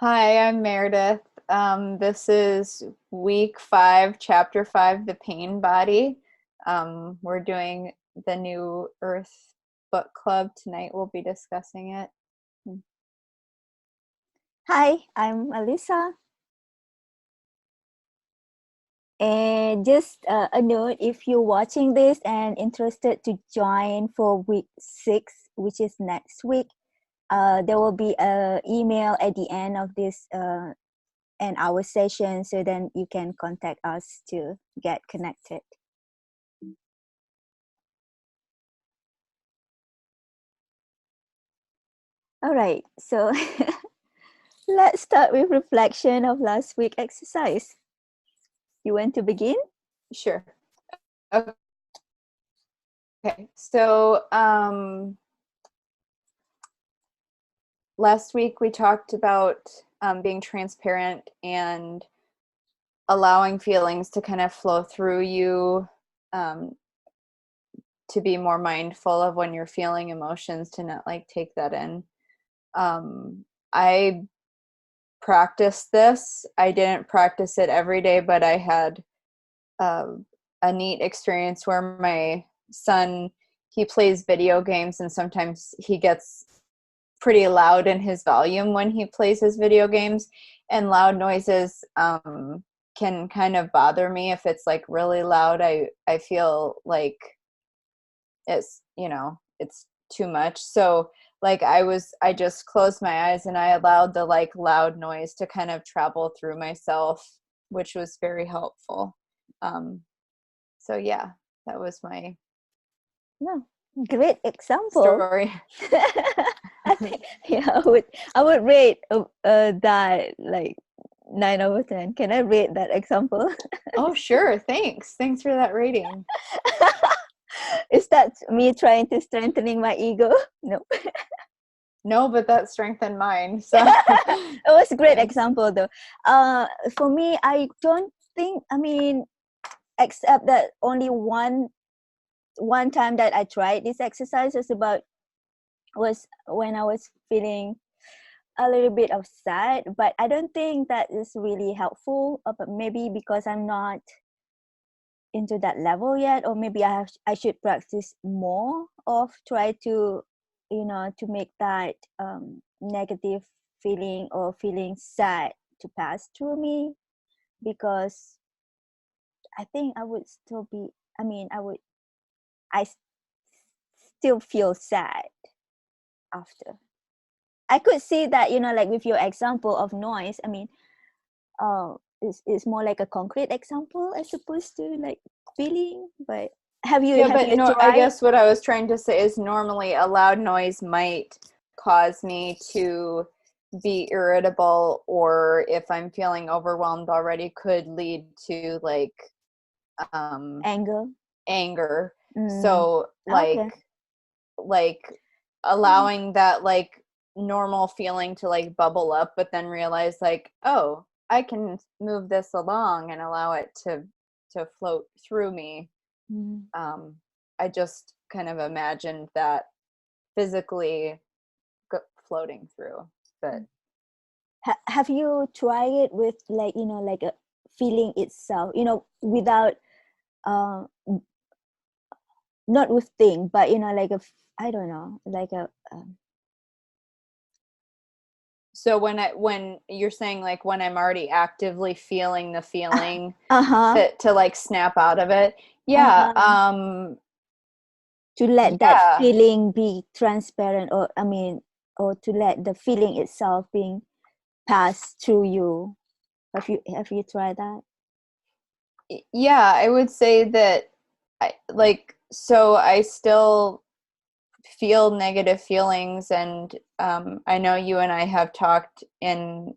Hi, I'm Meredith. This is week 5, chapter 5, The Pain Body. We're doing the New Earth Book Club. Tonight we'll be discussing it. Hi, I'm Alyssa. And just a note, if you're watching this and interested to join for week 6, which is next week, there will be an email at the end of this and our session, so then you can contact us to get connected. All right, so let's start with reflection of last week exercise. You want to begin? Sure. Okay, so last week we talked about being transparent and allowing feelings to kind of flow through you, um, to be more mindful of when you're feeling emotions, to not like take that in. I practiced this. I didn't practice it every day, but I had uh, a neat experience where my son, he plays video games, and sometimes he gets pretty loud in his volume when he plays his video games, and loud noises can kind of bother me. If it's like really loud, I feel like it's too much. So like I just closed my eyes and I allowed the like loud noise to kind of travel through myself, which was very helpful. um so yeah, that was my No, great example. story. I think, yeah, I would rate that like 9 over 10. Can I rate that example? Oh sure, thanks for that rating. Is that me trying to strengthening my ego? No. No, but that strengthened mine, so It was a great thanks. example though. For me, I don't think, I mean, except that only one time that I tried this exercise was when I was feeling a little bit of sad, but I don't think that is really helpful. But maybe because I'm not into that level yet, or maybe I should practice more of try to, to make that negative feeling or feeling sad to pass through me, because I think I would still be. I mean, I still feel sad after. I could see that, like with your example of noise. I mean, it's more like a concrete example as opposed to like feeling. But have you Yeah, have but you I tried? guess what I was trying to say is normally a loud noise might cause me to be irritable, or if I'm feeling overwhelmed already, could lead to like um Anger? anger. Mm, So okay. like Mm, allowing that like normal feeling to like bubble up, but then realize like, oh, I can move this along and allow it to float through me. mm. um I just kind of imagined that physically floating through, but Have you tried it with like, like a feeling itself, without uh not with thing, but like I don't know, like a so when you're saying like when I'm already actively feeling the feeling, uh-huh, to like snap out of it. Yeah. uh-huh, to let that Yeah. feeling be transparent, or I mean, or to let the feeling itself being passed through you. Have you tried that? Yeah, I would say that I still feel negative feelings, and I know you and I have talked in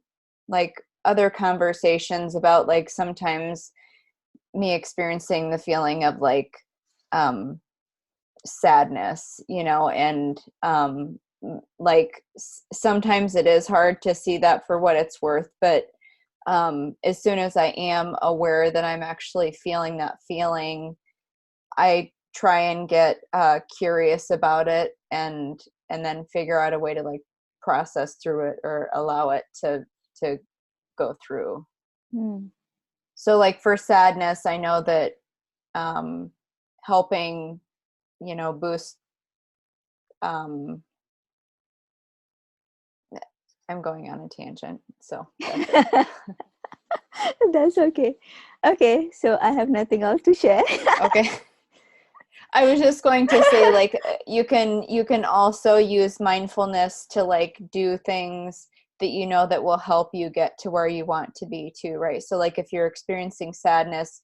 like other conversations about like sometimes me experiencing the feeling of like um sadness, and like sometimes it is hard to see that for what it's worth, but as soon as I am aware that I'm actually feeling that feeling, I try and get curious about it, and then figure out a way to like process through it or allow it to to go through. Mm. So like for sadness, I know that helping, boost, um, I'm going on a tangent, so that's it. That's okay. Okay, so I have nothing else to share. Okay. I was just going to say, like, you can also use mindfulness to like do things that that will help you get to where you want to be too, right? So like if you're experiencing sadness,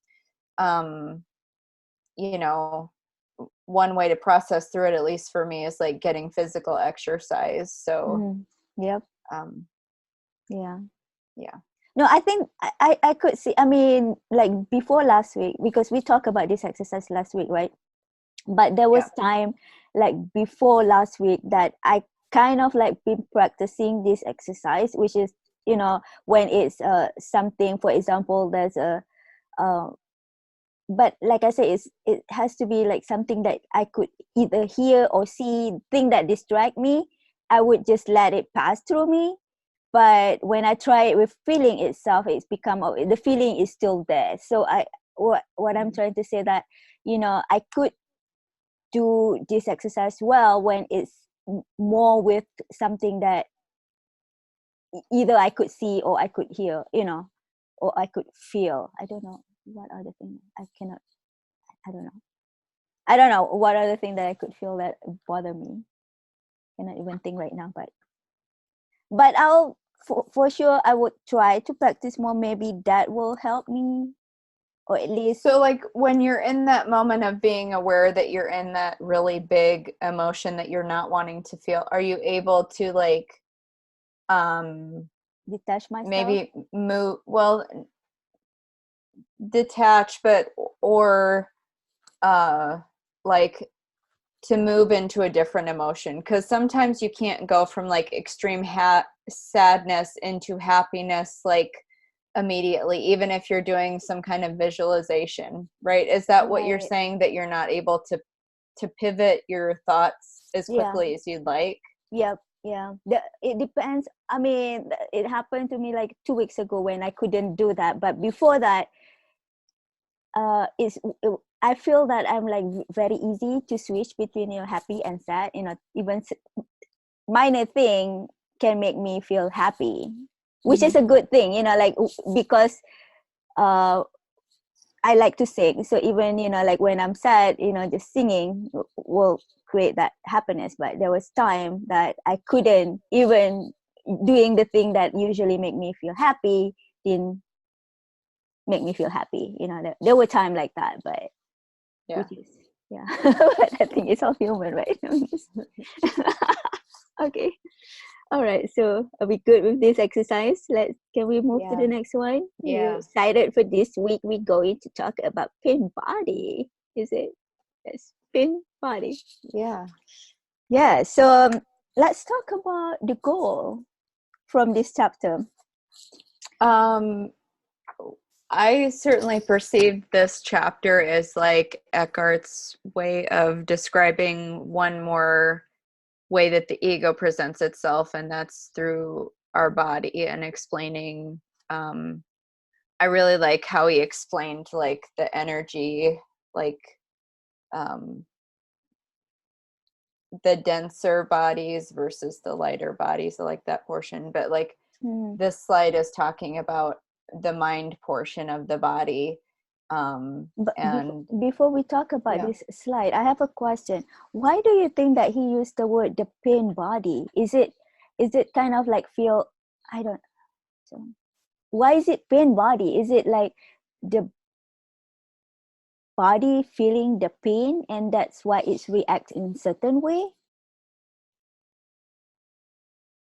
um, you know, one way to process through it, at least for me, is like getting physical exercise. So, Yep. um, Yeah. yeah. No, I think I could see, I mean, like before last week, because we talked about this exercise last week, right? But there was Yeah. time like before last week that I kind of like been practicing this exercise, which is, when it's something, for example, there's a uh, but like I said, it has to be like something that I could either hear or see, thing that distract me. I would just let it pass through me. But when I try it with feeling itself, it's become, the feeling is still there. So what I'm trying to say, that I could do this exercise well when it's more with something that either I could see or I could hear, or I could feel. I don't know what other thing I cannot. I don't know. I don't know what other thing that I could feel that bother me. Cannot even think right now. But I'll, for sure, I would try to practice more. Maybe that will help me, or at least. So like when you're in that moment of being aware that you're in that really big emotion that you're not wanting to feel, are you able to like Detach myself. maybe move, well, detach, but or like to move into a different emotion? Because sometimes you can't go from like extreme sadness into happiness like immediately, even if you're doing some kind of visualization, right? Is that what you're Right. saying, that you're not able to pivot your thoughts as Yeah. quickly as you'd like? Yep. Yeah. It depends. I mean, it happened to me like 2 weeks ago when I couldn't do that. But before that, I feel that I'm like very easy to switch between happy and sad. Even minor thing can make me feel happy, which Mm-hmm. is a good thing. Like, because uh I like to sing. So even, like when I'm sad, just singing will create that happiness. But there was time that I couldn't even, doing the thing that usually make me feel happy didn't make me feel happy. There were time like that, but Yeah. which is, yeah. But I think it's all human, right? Okay. All right. So are we good with this exercise? Can we move to Yeah. the next one? You Yeah. excited for this week? We're going to talk about pain body. Is it? Yes, pain body. Yeah. Yeah. So let's talk about the goal from this chapter. um I certainly perceived this chapter as like Eckhart's way of describing one more way that the ego presents itself, and that's through our body, and explaining. I really like how he explained like the energy, like um, the denser bodies versus the lighter bodies. I like that portion, but like Hmm. this slide is talking about the mind portion of the body. But And before we talk about yeah. this slide, I have a question. Why do you think that he used the word the pain body? Is it kind of like feel? I don't. So why is it pain body? Is it like the body feeling the pain and that's why it's react in certain way?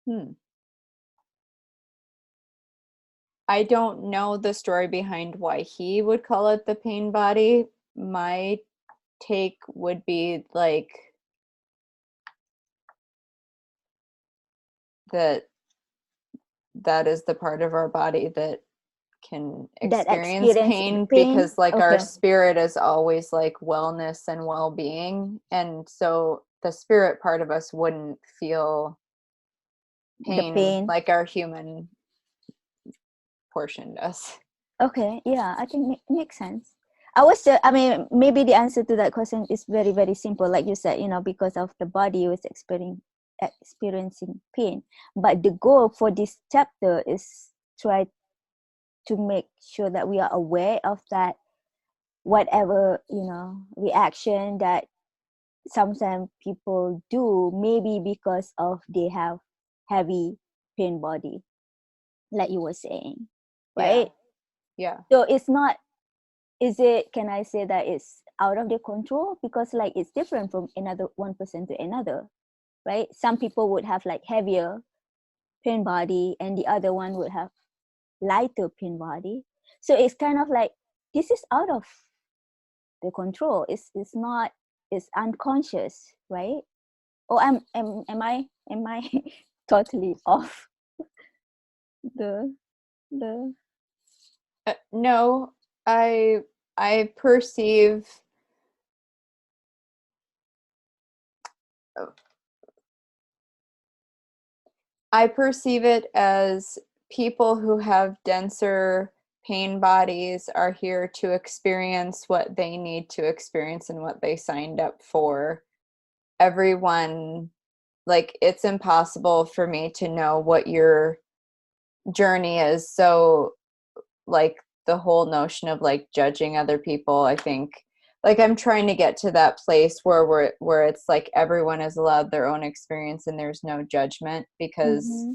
Hmm. I don't know the story behind why he would call it the pain body. My take would be like that that is the part of our body that can That experience experience the pain, pain? because like our Okay. spirit is always like wellness and well-being, and so the spirit part of us wouldn't feel The pain pain. like our human portion does. Okay, yeah, I think makes sense. I was just, I mean, maybe the answer to that question is very, very simple. Like you said, because of the body was experiencing pain. But the goal for this chapter is try to make sure that we are aware of that, whatever, reaction that sometimes people do, maybe because of they have heavy pain body, like you were saying, right? Yeah. So can I say that it's out of their control? Because like it's different from another one person to another, right? Some people would have like heavier pain body and the other one would have lighter pain body. So it's kind of like this is out of the control. It's not, it's unconscious, right? Oh, am I totally off the the No, I perceive it as people who have denser pain bodies are here to experience what they need to experience and what they signed up for. Everyone, like, it's impossible for me to know what your journey is. So, like, the whole notion of like judging other people, I think, like, I'm trying to get to that place where it's like everyone is allowed their own experience and there's no judgment, because mm-hmm,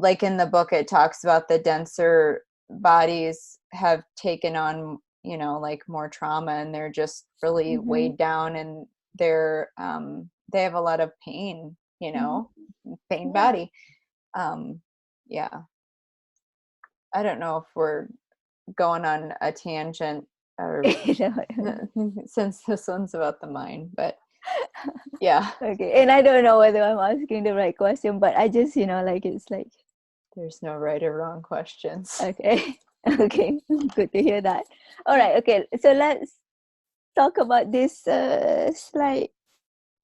like in the book it talks about the denser bodies have taken on, like more trauma, and they're just really mm-hmm, weighed down, and they're they have a lot of pain, mm-hmm. pain Yeah. body. Yeah, I don't know if we're going on a tangent, or since this one's about the mind, but yeah, Okay, and I don't know whether I'm asking the right question, but I just, like it's like, there's no right or wrong questions. okay, okay, good to hear that. All right, okay, so let's talk about this slide,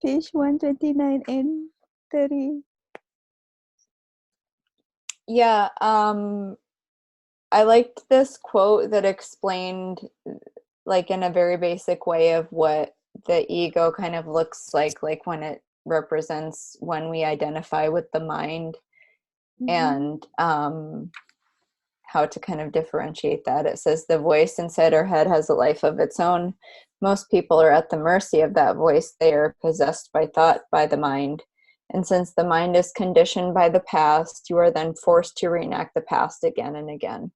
page 129 and 30. Yeah, I liked this quote that explained, like in a very basic way, of what the ego kind of looks like when it represents, when we identify with the mind, Mm-hmm. and how to kind of differentiate that. It says the voice inside our head has a life of its own. Most people are at the mercy of that voice. They are possessed by thought, by the mind. And since the mind is conditioned by the past, you are then forced to reenact the past again and again.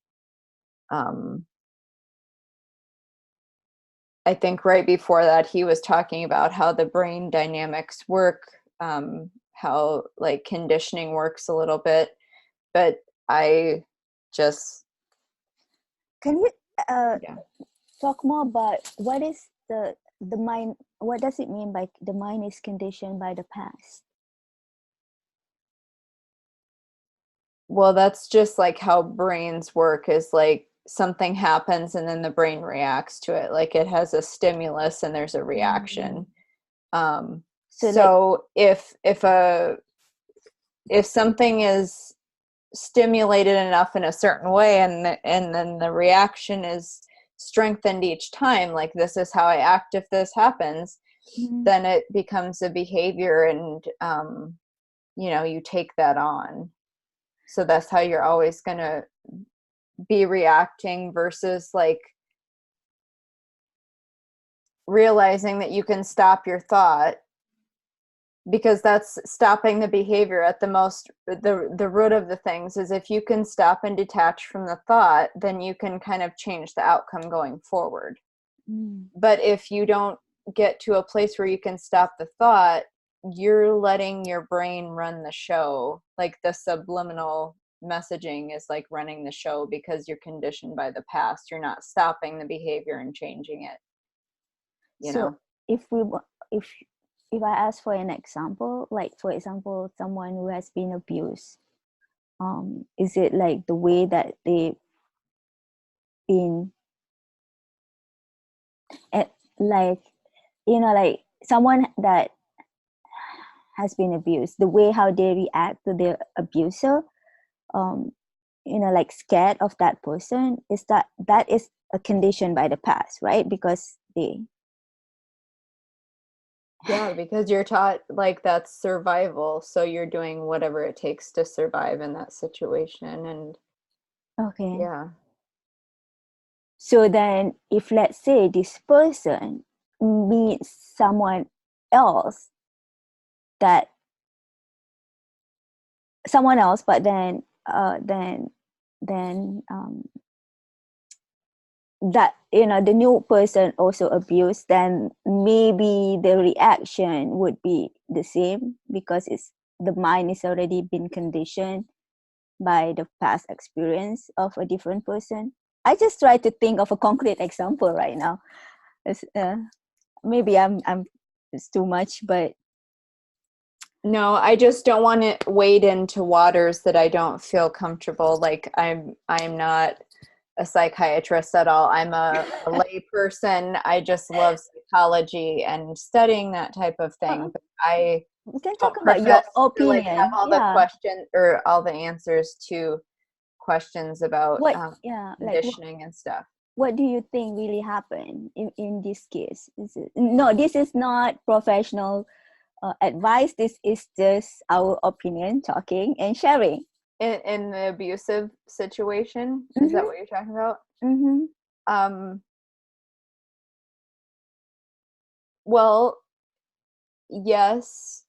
I think right before that, he was talking about how the brain dynamics work, how like conditioning works a little bit. But I just, Can you yeah. talk more about what is the mind? What does it mean by the mind is conditioned by the past? Well, that's just like how brains work, is like something happens and then the brain reacts to it. Like it has a stimulus and there's a Mm. reaction. Um, So like, so if something is stimulated enough in a certain way, and then the reaction is strengthened each time, like this is how I act if this happens, mm, then it becomes a behavior, and you take that on. So that's how you're always going to be reacting, versus like realizing that you can stop your thought, because that's stopping the behavior at the root of the things. Is if you can stop and detach from the thought, then you can kind of change the outcome going forward. mm. But if you don't get to a place where you can stop the thought, you're letting your brain run the show. Like the subliminal messaging is like running the show, because you're conditioned by the past. You're not stopping the behavior and changing it, you So know? if we if if I ask for an example, like for example, someone who has been abused, is it like the way that they've been, at, like like someone that has been abused, the way how they react to their abuser, um, like scared of that person, is that is a condition by the past, right? Because they Yeah, because you're taught like that's survival, so you're doing whatever it takes to survive in that situation. And okay. yeah. So then if let's say this person meets someone else, that but then that the new person also abused, then maybe the reaction would be the same, because it's the mind is already been conditioned by the past experience of a different person. I just try to think of a concrete example right now. Maybe I'm it's too much, but No, I just don't want to wade into waters that I don't feel comfortable. Like I'm not a psychiatrist at all. I'm a lay person. I just love psychology and studying that type of thing. But I we can talk don't about your profess to like have opinion. all the Yeah. questions or all the answers to questions about What? Yeah. Like conditioning and stuff. what do you think really happened in this case? No, this is not professional advice. This is just our opinion, talking and sharing. In the abusive situation, is that Mm-hmm. what you're talking about? Mm-hmm. Um, well, yes,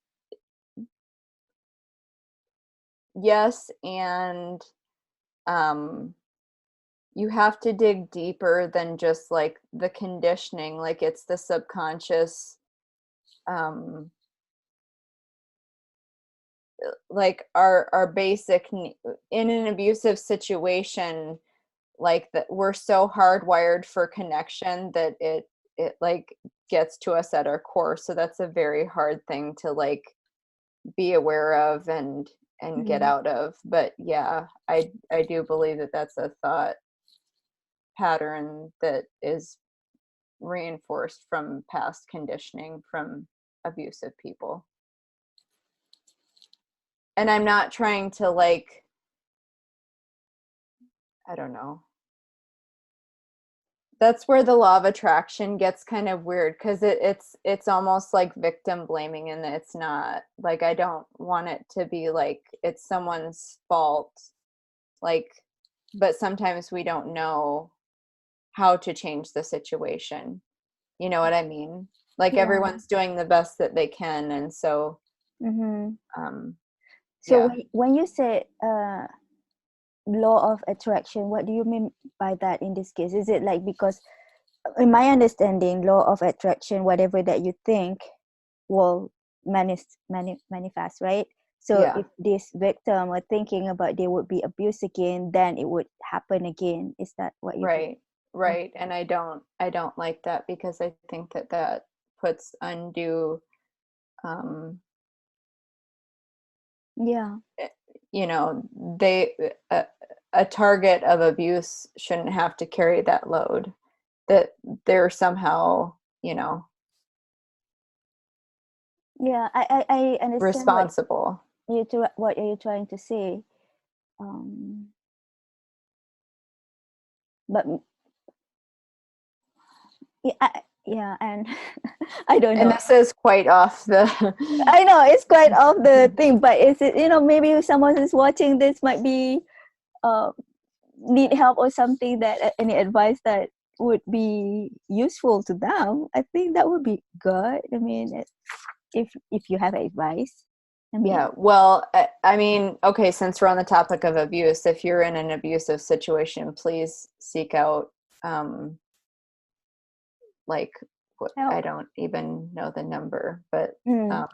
yes, and um, you have to dig deeper than just like the conditioning. Like it's the subconscious, um, like our basic in an abusive situation, like that we're so hardwired for connection that it like gets to us at our core. So that's a very hard thing to like be aware of and get Mm-hmm. out of. But yeah, I do believe that that's a thought pattern that is reinforced from past conditioning from abusive people. And I'm not trying to like, I don't know. That's where the law of attraction gets kind of weird because it's almost like victim blaming, and it's not. Like I don't want it to be like it's someone's fault. Like, but sometimes we don't know how to change the situation. You know what I mean? Like Yeah. everyone's doing the best that they can, and so Mm-hmm. um So yeah. when you say law of attraction, what do you mean by that in this case? Is it like, because in my understanding, law of attraction, whatever that you think will manifest, right? So Yeah. if this victim are thinking about they would be abused again, then it would happen again. Is that what you mean? Right. Right. And I don't like that because I think that that puts undue um Yeah. eh, you know, they a target of abuse shouldn't have to carry that load, that they're somehow, Yeah, I understand responsible. what are you trying to say. Um, but yeah, and I don't And know. this is quite off the I know it's quite off the thing, but is it, maybe if someone is watching this might be uh, need help or something, that any advice that would be useful to them. I think that would be good. I mean, if you have advice, I Yeah, mean, well, I mean, okay, since we're on the topic of abuse, if you're in an abusive situation, please seek out, um, like, I help. don't even know the number, but Mm, um,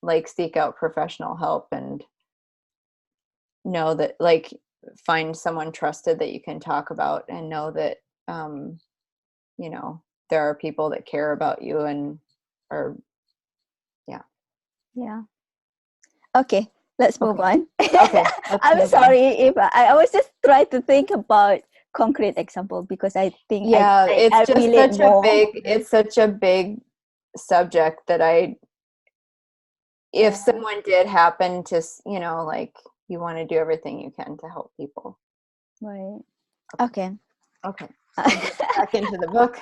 like, seek out professional help and know that, like, find someone trusted that you can talk about and know that, um, there are people that care about you and are, yeah. yeah. Okay, let's move Okay. on. Okay, let's I'm move on. sorry if I was just trying to think about concrete example, because I think Yeah, it's I just relate more. it's such a big subject that if Yeah. someone did happen to, like you want to do everything you can to help people. Right. Okay. Okay. So I'm getting back into the book.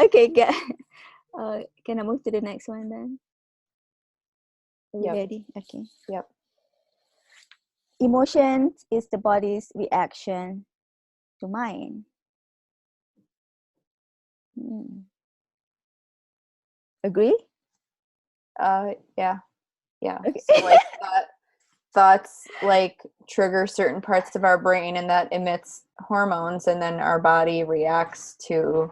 Okay, good. Can I move to the next one then? Are we Yep. ready? Okay. Yep. Emotions is the body's reaction to mind. Hmm. Agree? Yeah. Yeah. Okay. So like thoughts like trigger certain parts of our brain and that emits hormones, and then our body reacts to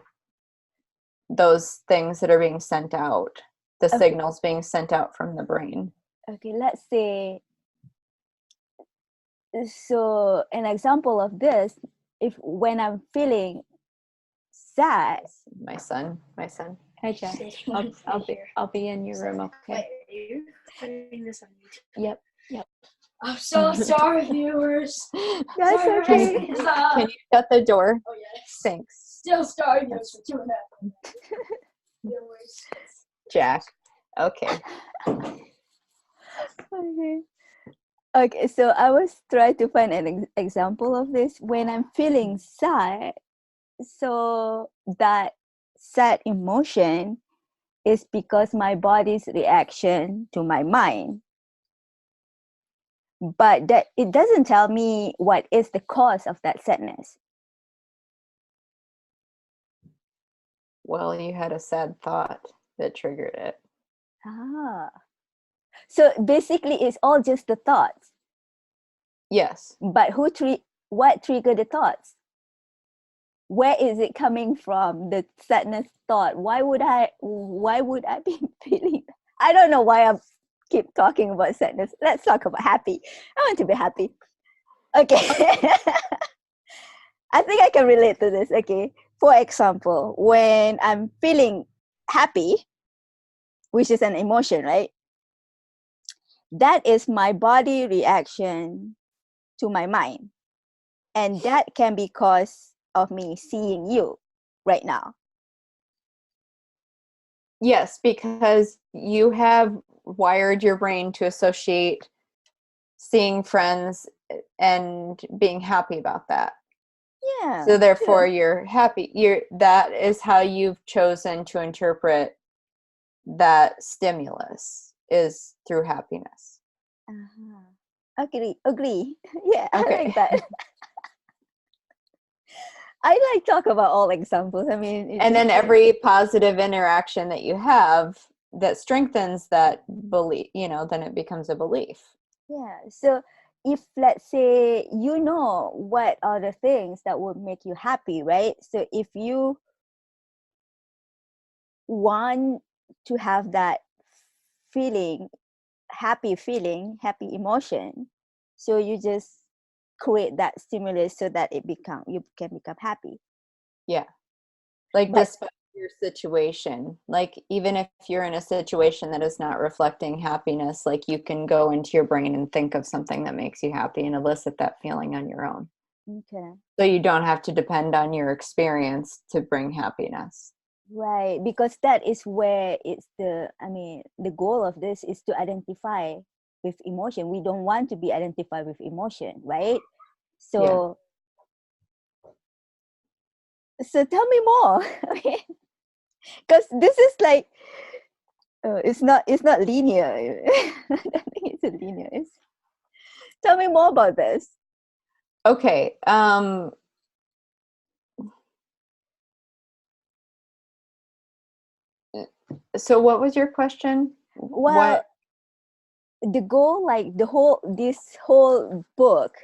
those things that are being sent out, the Okay. signals being sent out from the brain. Okay, let's say, so an example of this, if when I'm feeling sad. My son. Hi, Jack. I'll be in your room, okay? Wait, are you putting this on YouTube? Yep. I'm so sorry, viewers. That's Sorry, okay. Can you shut the door? Oh yes. Thanks, Still sorry, viewers, for 2.5 viewers. Jack. Okay. Okay. Okay, so I was trying to find an example of this when I'm feeling sad. So that sad emotion is because my body's reaction to my mind. But that it doesn't tell me what is the cause of that sadness. Well, you had a sad thought that triggered it. Ah. So basically it's all just the thoughts. Yes. But what triggered the thoughts? Where is it coming from? The sadness thought. Why would I be feeling? I don't know why I keep talking about sadness. Let's talk about happy. I want to be happy. Okay. I think I can relate to this. Okay. For example, when I'm feeling happy, which is an emotion, right? That is my body reaction to my mind. And that can be cause of me seeing you right now. Yes, because you have wired your brain to associate seeing friends and being happy about that. Yeah. So therefore True. you're happy. That is how you've chosen to interpret that stimulus, is through happiness. Uh-huh. Agree. Yeah, I Okay. like that. I like talk about all examples. I mean, And then every positive interaction that you have that strengthens that belief, then it becomes a belief. yeah. So if let's say you know what are the things that would make you happy, right? So if you want to have that feeling, happy emotion, so you just create that stimulus so that you can become happy. Yeah. Like But despite your situation, like even if you're in a situation that is not reflecting happiness, like you can go into your brain and think of something that makes you happy and elicit that feeling on your own. okay. So you don't have to depend on your experience to bring happiness. Right, because that is where the goal of this is to identify with emotion. We don't want to be identified with emotion, right? Yeah. So tell me more. Because this is like it's not linear. I don't think it's a linear. Tell me more about this. Okay. So what was your question? Well, the goal, like this whole book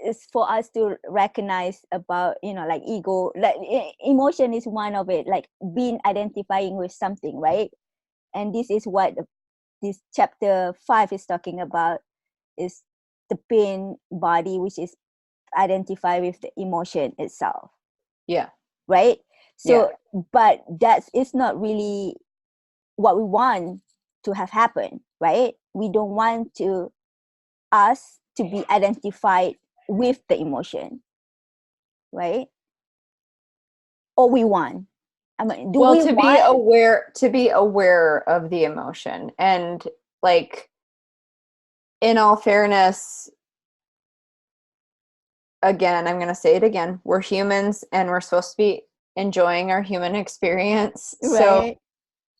is for us to recognize about, like ego, like emotion is one of it, like being identifying with something, right? And this is what this chapter 5 is talking about, is the pain body, which is identify with the emotion itself. Yeah. Right. So Yeah. but it's not really what we want to have happen, right? We don't want to us to be identified with the emotion, right? Or we want, I mean, do Well, we want? to be aware of the emotion, and like in all fairness, again, I'm going to say it again, we're humans and we're supposed to be enjoying our human experience. So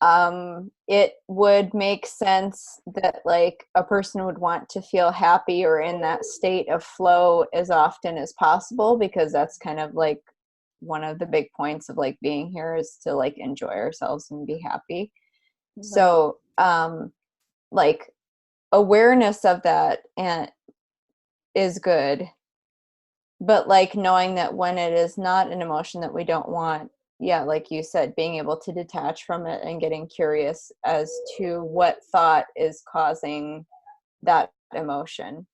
Right. it would make sense that like a person would want to feel happy or in that state of flow as often as possible, because that's kind of like one of the big points of like being here is to like enjoy ourselves and be happy. Right. So like awareness of that and is good, but like knowing that when it is not an emotion that we don't want, yeah, like you said, being able to detach from it and getting curious as to what thought is causing that emotion.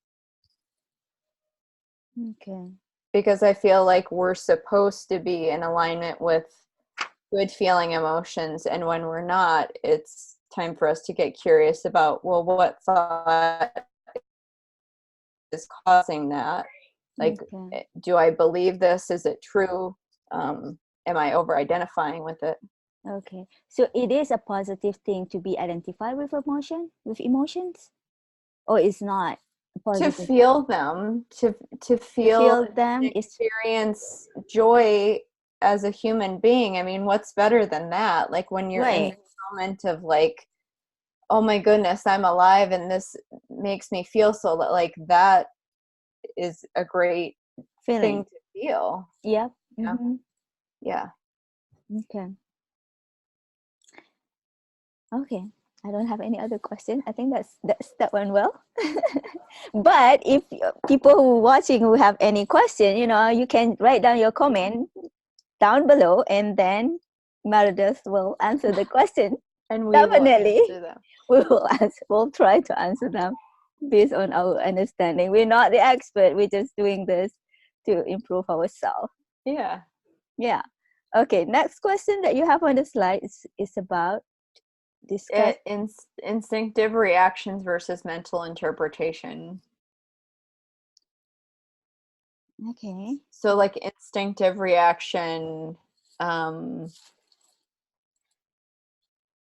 Okay. Because I feel like we're supposed to be in alignment with good feeling emotions, and when we're not, it's time for us to get curious about, well, what thought is causing that? Like, Okay. do I believe this? Is it true? Am I over identifying with it? Okay. So it is a positive thing to be identified with emotions, or it's not a To positive feel them, to to feel feel them and is experience joy as a human being. I mean, what's better than that? Like when you're in right. this moment of like, oh my goodness, I'm alive and this makes me feel so like that is a great thing Feeling. to feel. Yep. Yeah. Mm-hmm. Yeah. Okay. Okay. I don't have any other question. I think that went well. But if people who are watching who have any question, you can write down your comment down below, and then Meredith will answer the question. And we will Definitely, answer them. we will answer. We'll try to answer them based on our understanding. We're not the expert. We're just doing this to improve ourselves. Yeah. Yeah. Okay. Next question that you have on the slide is about discuss. Instinctive reactions versus mental interpretation. Okay. So like instinctive reaction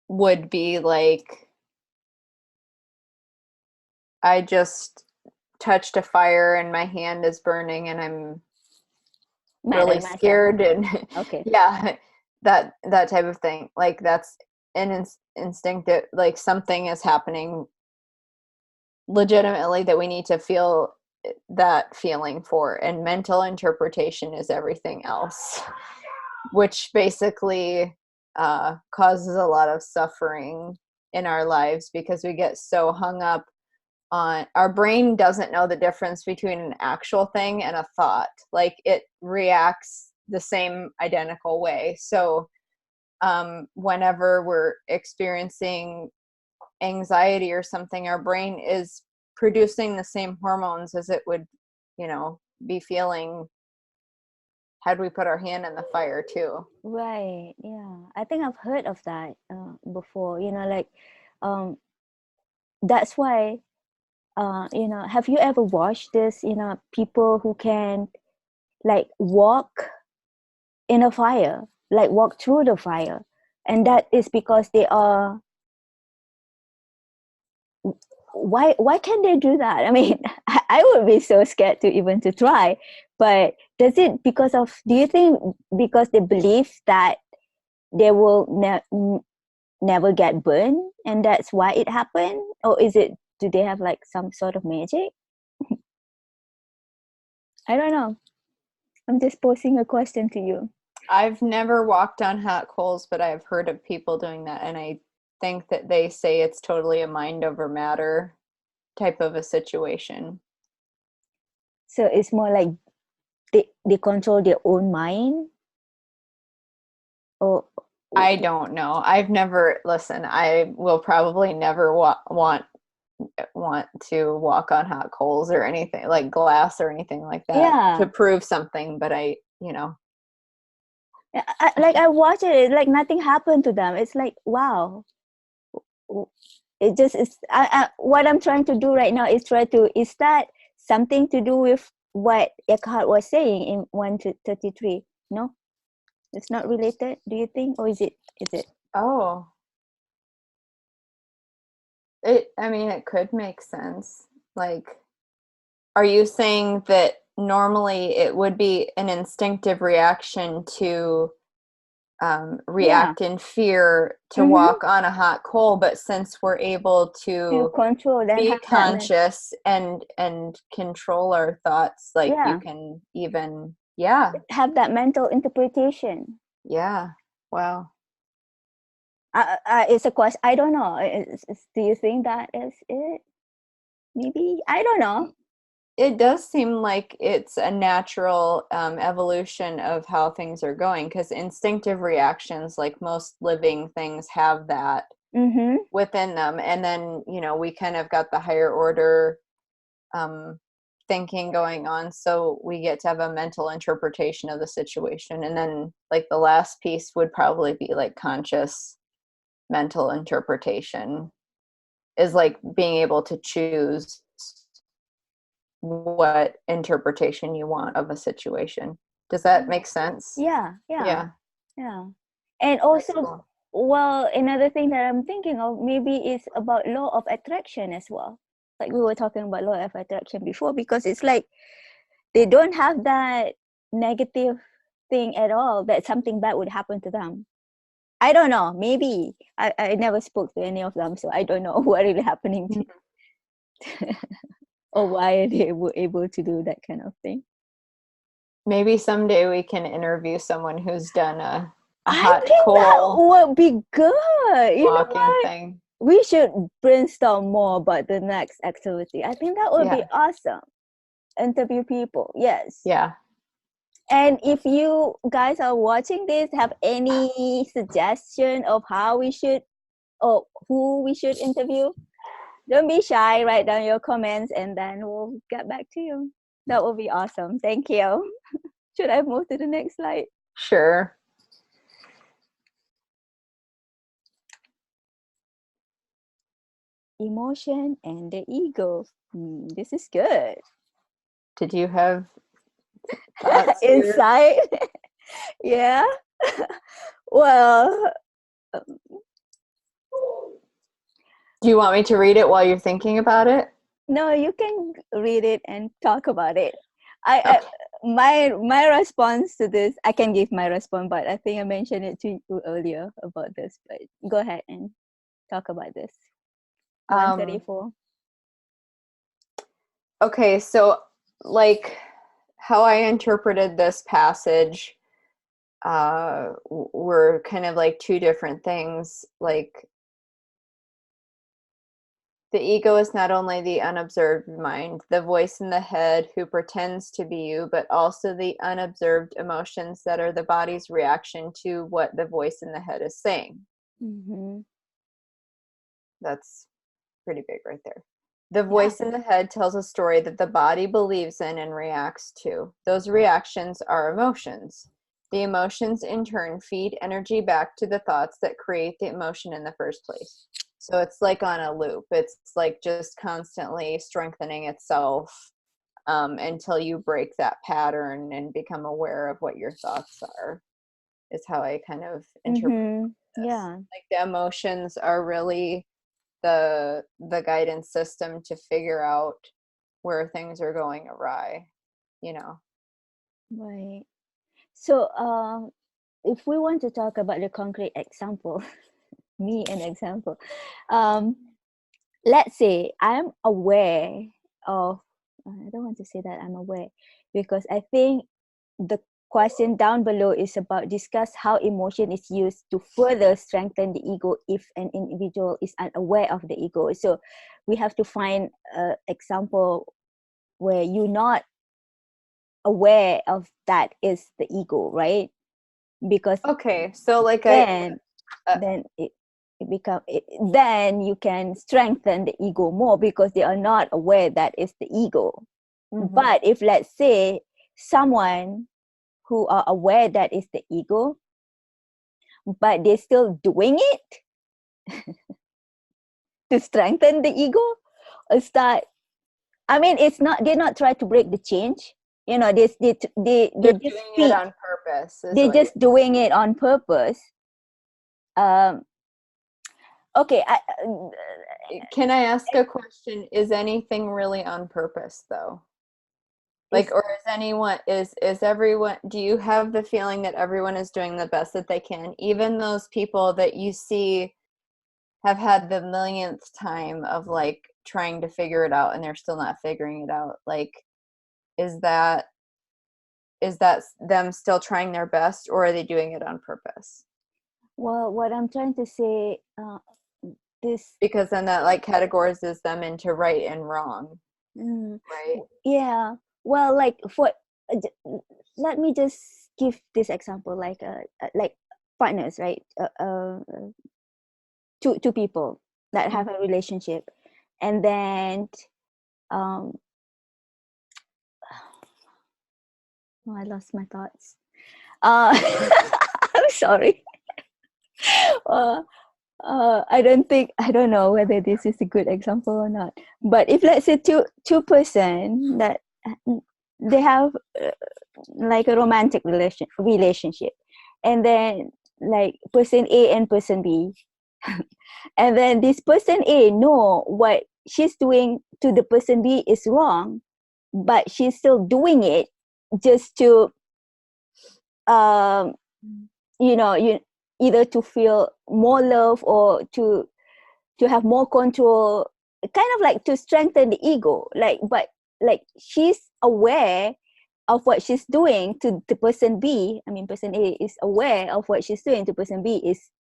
would be like, I just touched a fire and my hand is burning and I'm Mad really at myself. scared and Okay. yeah, that type of thing. Like that's an instinctive, like something is happening legitimately that we need to feel that feeling for, and mental interpretation is everything else, which basically causes a lot of suffering in our lives because we get so hung up on, our brain doesn't know the difference between an actual thing and a thought. Like it reacts the same identical way. So whenever we're experiencing anxiety or something, our brain is producing the same hormones as it would, be feeling had we put our hand in the fire too. Right. Yeah. I think I've heard of that before. Like, that's why. Have you ever watched this? People who can like walk in a fire, like walk through the fire, and that is because they are. Why can they do that? I mean, I would be so scared to even to try. But does it because of? Do you think because they believe that they will never get burned, and that's why it happened, or is it? Do they have like some sort of magic? I don't know. I'm just posing a question to you. I've never walked on hot coals, but I've heard of people doing that, and I think that they say it's totally a mind over matter type of a situation. So it's more like they control their own mind, or I don't know. I've never, listen, I will probably never want to walk on hot coals or anything like glass or anything like that to yeah. prove something, but Like I watch it, like nothing happened to them. It's like wow. It just is. What I'm trying to do right now is try to. Is that something to do with what Eckhart was saying in 133? No, it's not related. Do you think, or is it? Is it? oh, I mean, it could make sense. Like, are you saying that normally it would be an instinctive reaction to react in fear to Mm-hmm. walk on a hot coal, but since we're able To to control and be have that conscious and control our thoughts, like you yeah, can even have that mental interpretation. wow. It's a question. I don't know. Do you think that is it? Maybe I don't know. It does seem like it's a natural evolution of how things are going, because instinctive reactions, like most living things, have that Mm-hmm. within them. And then, we kind of got the higher order thinking going on. So we get to have a mental interpretation of the situation. And then, like, the last piece would probably be like conscious mental interpretation, is like being able to choose what interpretation you want of a situation. Does that make sense? Yeah. Yeah. And That's also, cool. well, another thing that I'm thinking of maybe is about law of attraction as well. Like we were talking about law of attraction before, because it's like they don't have that negative thing at all that something bad would happen to them. I don't know. Maybe I never spoke to any of them, so I don't know what really happening to or why they were able to do that kind of thing. Maybe someday we can interview someone who's done a I hot think that coal would be good. You know walking what? thing. We should brainstorm more about the next activity. I think that would be Yeah. awesome. Interview people. Yes. Yeah. And if you guys are watching this, have any suggestion of how we should or who we should interview, don't be shy. Write down your comments and then we'll get back to you. That would be awesome. Thank you. Should I move to the next slide? Sure. Emotion and the ego. This is good. Did you have thoughts here? Inside. Yeah. Well, Do you want me to read it while you're thinking about it? no, you can read it and talk about it. I Okay. my response to this, I can give my response, but I think I mentioned it to you earlier about this. But go ahead and talk about this. 134. Okay, so like how I interpreted this passage were kind of like two different things. Like, the ego is not only the unobserved mind, the voice in the head who pretends to be you, but also the unobserved emotions that are the body's reaction to what the voice in the head is saying. Mm-hmm. That's pretty big right there. The voice in the head tells a story that the body believes in and reacts to. Those reactions are emotions. The emotions, in turn, feed energy back to the thoughts that create the emotion in the first place. So it's like on a loop. It's like just constantly strengthening itself until you break that pattern and become aware of what your thoughts are, is how I kind of interpret this. Yeah. Like, the emotions are really the guidance system to figure out where things are going awry, Right. So, if we want to talk about the concrete example, me an example, let's say I'm aware of, I don't want to say that I'm aware, because I think the question down below is about discuss how emotion is used to further strengthen the ego if an individual is unaware of the ego. So we have to find an example where you're not aware of that is the ego, right? Because Okay, so like then it become then you can strengthen the ego more because they are not aware that it's the ego. But if, let's say, someone who are aware that it's the ego, but they're still doing it to strengthen the ego, is that, I mean, it's not, they're not trying to break the change, they they're just doing it speak, on purpose, they're just doing it on purpose. Okay, can I ask a question? Is anything really on purpose, though? Like, or is everyone, do you have the feeling that everyone is doing the best that they can? Even those people that you see have had the millionth time of like trying to figure it out and they're still not figuring it out. Like, is that them still trying their best, or are they doing it on purpose? Well, what I'm trying to say, this. Because then that like categorizes them into right and wrong, right? Yeah. Well, like let me just give this example, like partners, right? Two people that have a relationship, and then oh, I lost my thoughts. I'm sorry. I don't know whether this is a good example or not. But if let's say two person that they have like a romantic relationship, and then like person A and person B, and then this person A know what she's doing to the person B is wrong, but she's still doing it just to you either to feel more love or to have more control, kind of like to strengthen the ego, but like she's aware of what she's doing to the person B. I mean, person A is aware of what she's doing to person B is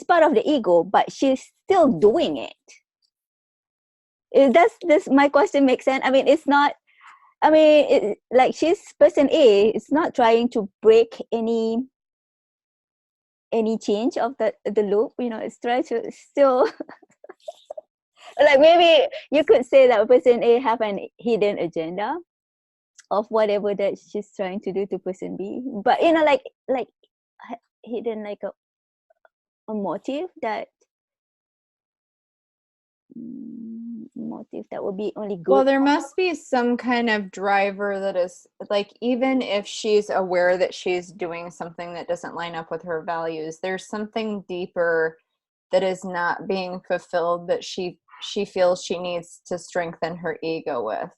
part of the ego, but she's still doing it. Does this my question make sense? I mean, it's not, I mean, like she's person A is not trying to break any change of the loop, it's trying to still like maybe you could say that person A have an hidden agenda of whatever that she's trying to do to person B, but like hidden like a motive that would be only good. Well, there must be some kind of driver that is like, even if she's aware that she's doing something that doesn't line up with her values, there's something deeper that is not being fulfilled that she feels she needs to strengthen her ego with.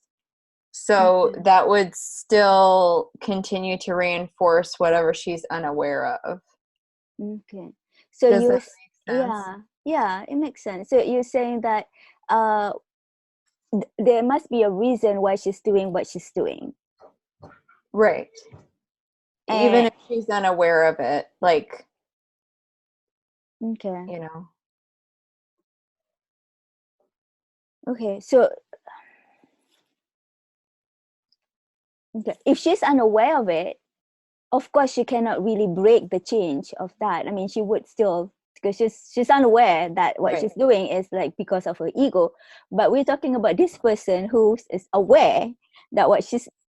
So that would still continue to reinforce whatever she's unaware of. Okay. So does that make sense? Yeah, it makes sense. So you're saying that there must be a reason why she's doing what she's doing. Right. Even if she's unaware of it, like, okay. Okay, so if she's unaware of it, of course she cannot really break the change of that. I mean, she would still, because she's unaware that what she's doing is like because of her ego. But we're talking about this person who is aware that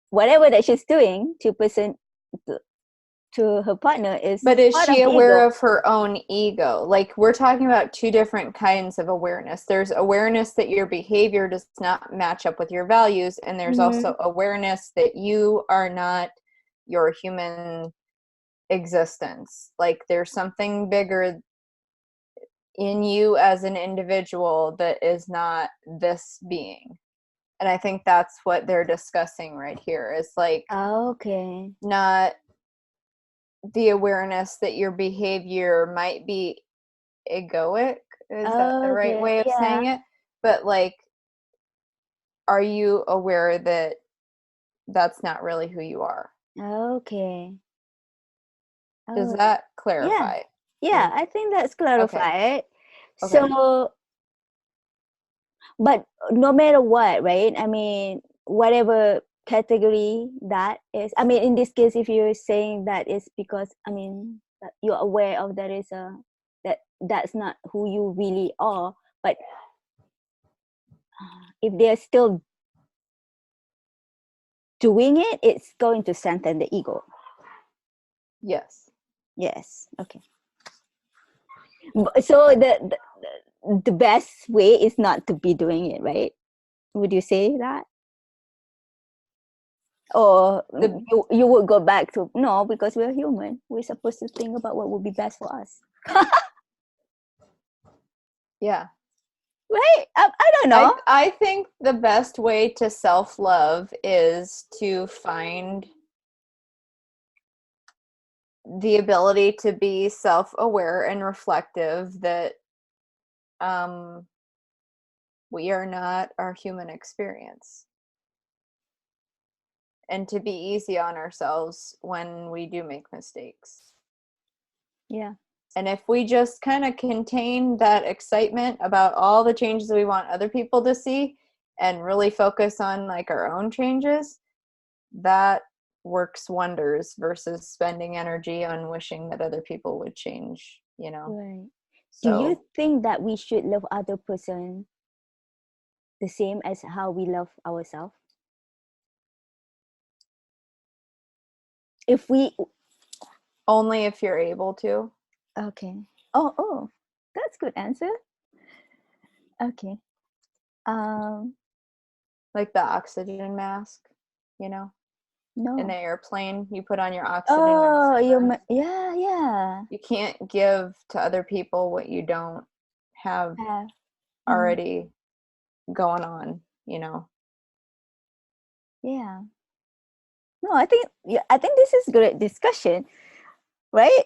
whatever that she's doing to her partner is. But is she aware of her own ego? Like, we're talking about two different kinds of awareness. There's awareness that your behavior does not match up with your values, and there's also awareness that you are not your human existence. Like, there's something bigger in you as an individual that is not this being. And I think that's what they're discussing right here, is like, not the awareness that your behavior might be egoic. Is that the right way of saying it? But like, are you aware that that's not really who you are? Okay. Does that clarify? Yeah, I think that's clarified. Okay. So, but no matter what, right? I mean, whatever category that is, I mean, in this case, if you're saying that is because, I mean, that you're aware of that is that's not who you really are, but if they're still doing it, it's going to strengthen the ego. Yes. Okay. So the best way is not to be doing it, right? Would you say that? Or you would go back to, no, because we're human. We're supposed to think about what would be best for us. Yeah. right? I don't know. I think the best way to self-love is to find the ability to be self-aware and reflective that we are not our human experience, and to be easy on ourselves when we do make mistakes. Yeah. And if we just kind of contain that excitement about all the changes we want other people to see and really focus on like our own changes, that works wonders versus spending energy on wishing that other people would change, you know. Right. Do So you think that we should love other person the same as how we love ourselves? If we only if you're able to. okay. Oh, that's good answer. Okay. Um, Like the oxygen mask, you know, in no. the airplane, you put on your oxygen Oh, mask first. yeah. You can't give to other people what you don't have Uh, already going on, you know. yeah. No, I think this is great discussion, right?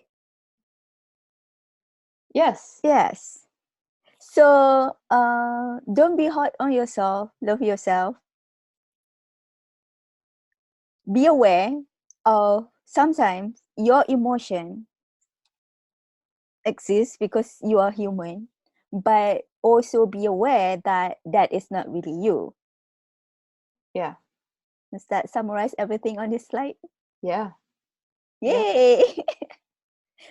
Yes. Yes. So, don't be hard on yourself. Love yourself. Be aware of sometimes your emotion exists because you are human, but also be aware that that is not really you. Yeah. Does that summarize everything on this slide? Yeah. Yay!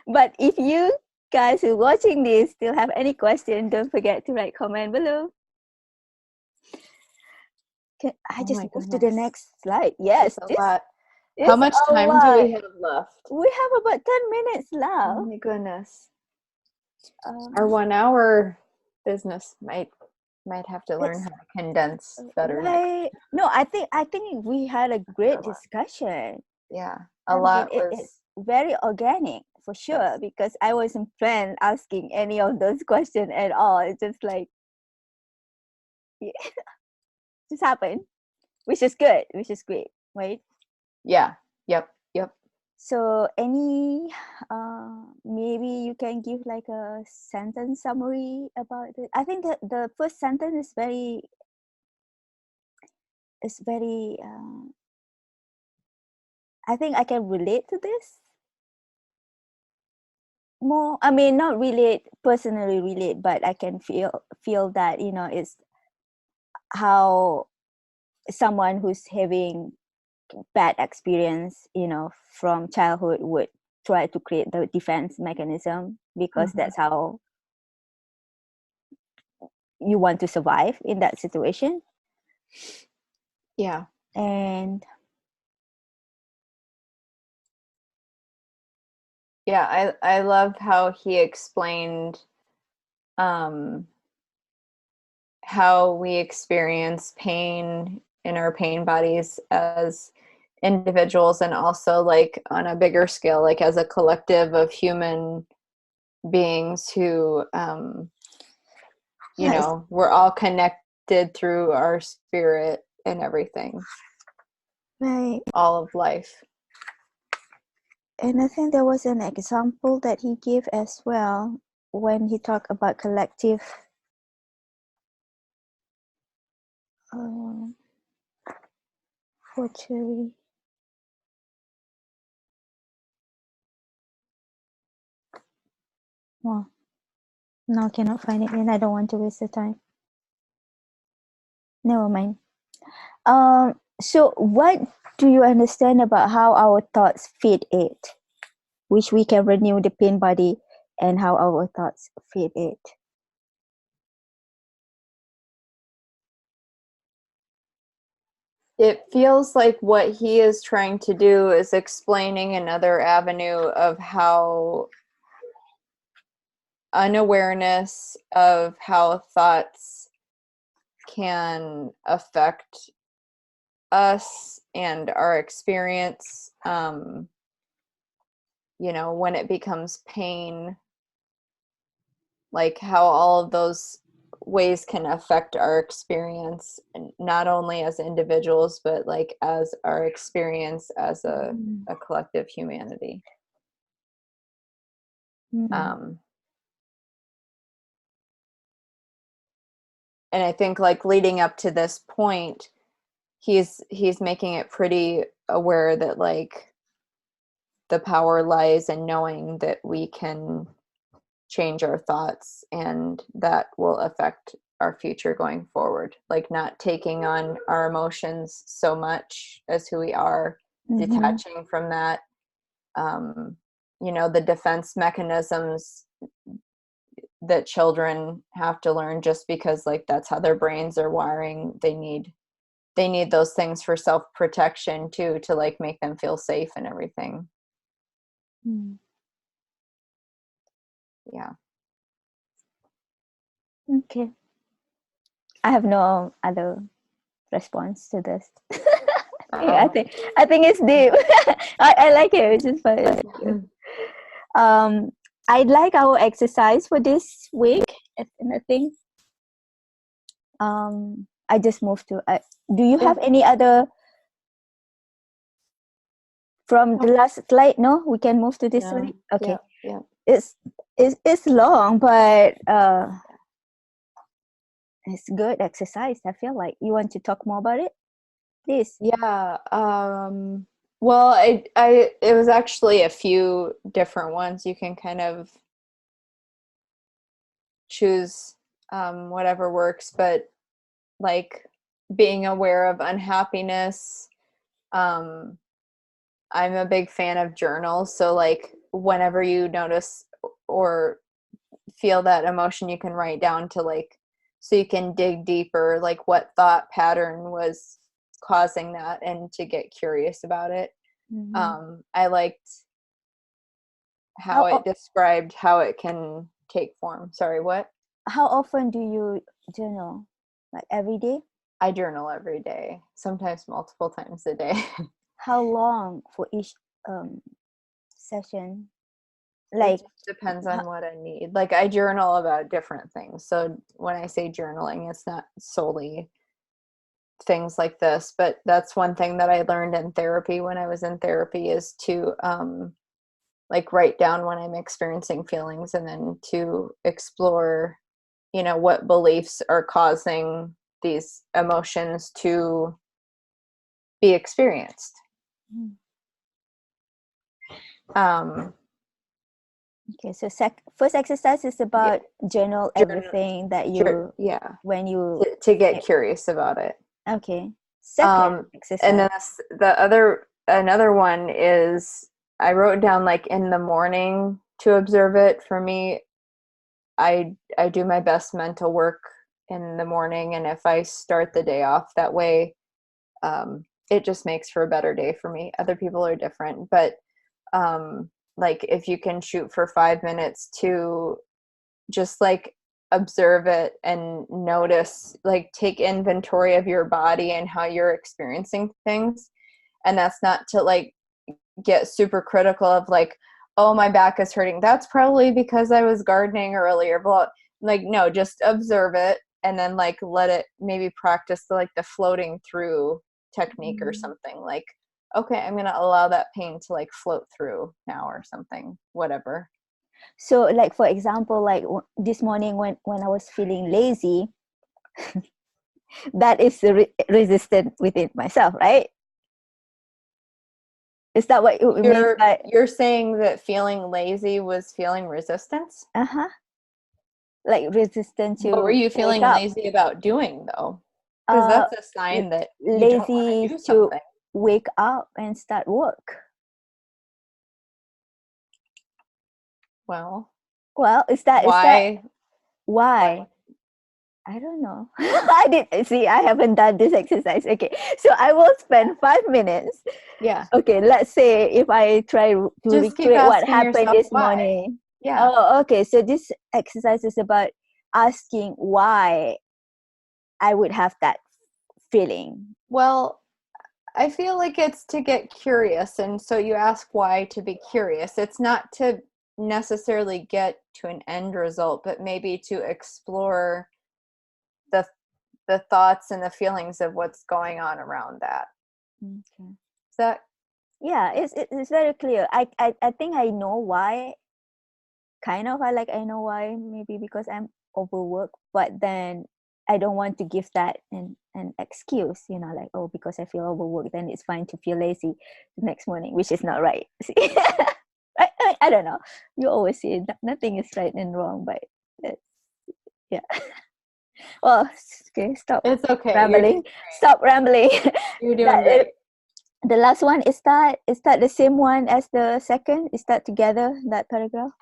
But if you guys who are watching this still have any question, don't forget to write comment below. I Oh just my moved to the goodness. next slide. Yes, That's a this lot. is How much a time do lot. we have left? We have about 10 minutes Oh left. my goodness. Um, Our 1 hour business might have to learn it's how to condense better next. right. No, I think we had a great A lot. discussion. Yeah. I A mean, lot it's was very organic for sure yes. because I wasn't planned asking any of those questions at all. It's just like, yeah, just happened, which is good, which is great, right? Yeah. Yep. So, any, maybe you can give like a sentence summary about it. I think that the first sentence is very. I think I can relate to this more. I mean, not relate personally, relate, but I can feel that it's how someone who's having bad experience from childhood would try to create the defense mechanism because Mhm. that's how you want to survive in that situation. Yeah. And Yeah, I love how he explained how we experience pain in our pain bodies as individuals, and also like on a bigger scale, like as a collective of human beings who you yes, know, we're all connected through our spirit and everything, right. all of life. And I think there was an example that he gave as well when he talked about collective um, forgery. Well, now I cannot find it and I don't want to waste the time. Never mind. So what do you understand about how our thoughts feed it? Which we can renew the pain body and how our thoughts feed it. It feels like what he is trying to do is explaining another avenue of how unawareness of how thoughts can affect us and our experience, you know, when it becomes pain, like how all of those ways can affect our experience, not only as individuals, but like as our experience as a collective humanity. Mm. And I think like leading up to this point, he's making it pretty aware that like the power lies in knowing that we can change our thoughts, and that will affect our future going forward. Like not taking on our emotions so much as who we are, detaching from that. The defense mechanisms that children have to learn, just because like that's how their brains are wiring. They need those things for self-protection too, to like make them feel safe and everything. Yeah. Okay. I have no other response to this. I think it's deep. I like it. It's just fun. I'd like our exercise for this week. And I think I just moved to. Do you have any other from the last slide? No, we can move to this slide. Okay. Yeah. It's long, but it's good exercise. I feel like you want to talk more about it, please. Yeah. Well, it was actually a few different ones. You can kind of choose whatever works, but like being aware of unhappiness. I'm a big fan of journals. So like whenever you notice or feel that emotion, you can write down to like, so you can dig deeper, like what thought pattern was causing that, and to get curious about it. I liked how it described how it can take form. Sorry, what? How often do you journal? Like every day? I journal every day, sometimes multiple times a day. How long for each session? Like, it just depends on what I need. Like I journal about different things. So when I say journaling, it's not solely things like this, but that's one thing that I learned in therapy when I was in therapy, is to like write down when I'm experiencing feelings, and then to explore, what beliefs are causing these emotions to be experienced. Okay, so first exercise is about journal everything that you when you to get curious about it. Okay. Second exercise. And then another one is I wrote down like in the morning to observe it. For me, I do my best mental work in the morning, and if I start the day off that way, it just makes for a better day for me. Other people are different, but like if you can shoot for 5 minutes to just like observe it and notice, like take inventory of your body and how you're experiencing things. And that's not to like get super critical of like, oh, my back is hurting, that's probably because I was gardening earlier, but like, no, just observe it, and then like let it, maybe practice the floating through technique or something. Like, okay, I'm gonna allow that pain to like float through now or something, whatever. So like for example, like this morning when I was feeling lazy, that is resistant within myself, right? Is that what it means by... You're saying that feeling lazy was feeling resistance? Like resistant to... What were you feeling lazy about doing though? Because that's a sign that you don't want to do something. Wake up and start work. Well, is that why? I don't know. I haven't done this exercise. Okay, so I will spend 5 minutes. Yeah. Okay, let's say if I try to recreate what happened this morning. Yeah. Oh, okay. So this exercise is about asking why I would have that feeling. Well, I feel like it's to get curious, and so you ask why to be curious. It's not to necessarily get to an end result, but maybe to explore the thoughts and the feelings of what's going on around that. Okay. Is that Yeah, it's very clear. I think I know why. Kind of, I know why. Maybe because I'm overworked, but then I don't want to give that an excuse. Like, oh, because I feel overworked, then it's fine to feel lazy the next morning, which is not right. I don't know. You always say nothing is right and wrong, but that's, yeah. Well, okay, stop it's okay. rambling. Stop rambling. You're doing great. The last one, is that the same one as the second? Is that together, that paragraph?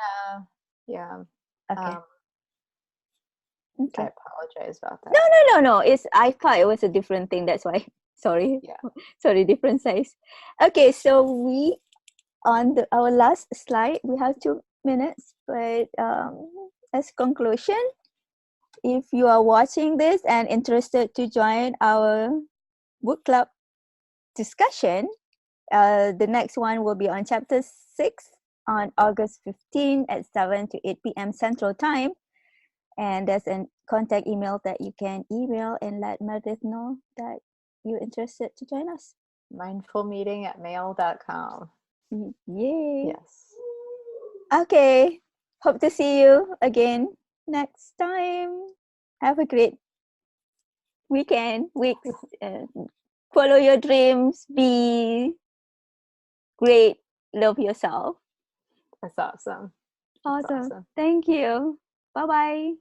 Yeah. Okay. I Okay. apologize about that. No. I thought it was a different thing. That's why. Sorry. Yeah. Sorry, different size. Okay, so we on our last slide, we have 2 minutes, but as conclusion, if you are watching this and interested to join our book club discussion, the next one will be on chapter 6 on August 15 at 7 to 8 p.m. Central Time. And there's a contact email that you can email and let Meredith know that you're interested to join us. mindfulmeeting@mail.com. Yay. Yes. Okay. Hope to see you again next time. Have a great weeks. Follow your dreams. Be great. Love yourself. That's awesome. Awesome. Thank you. Bye-bye.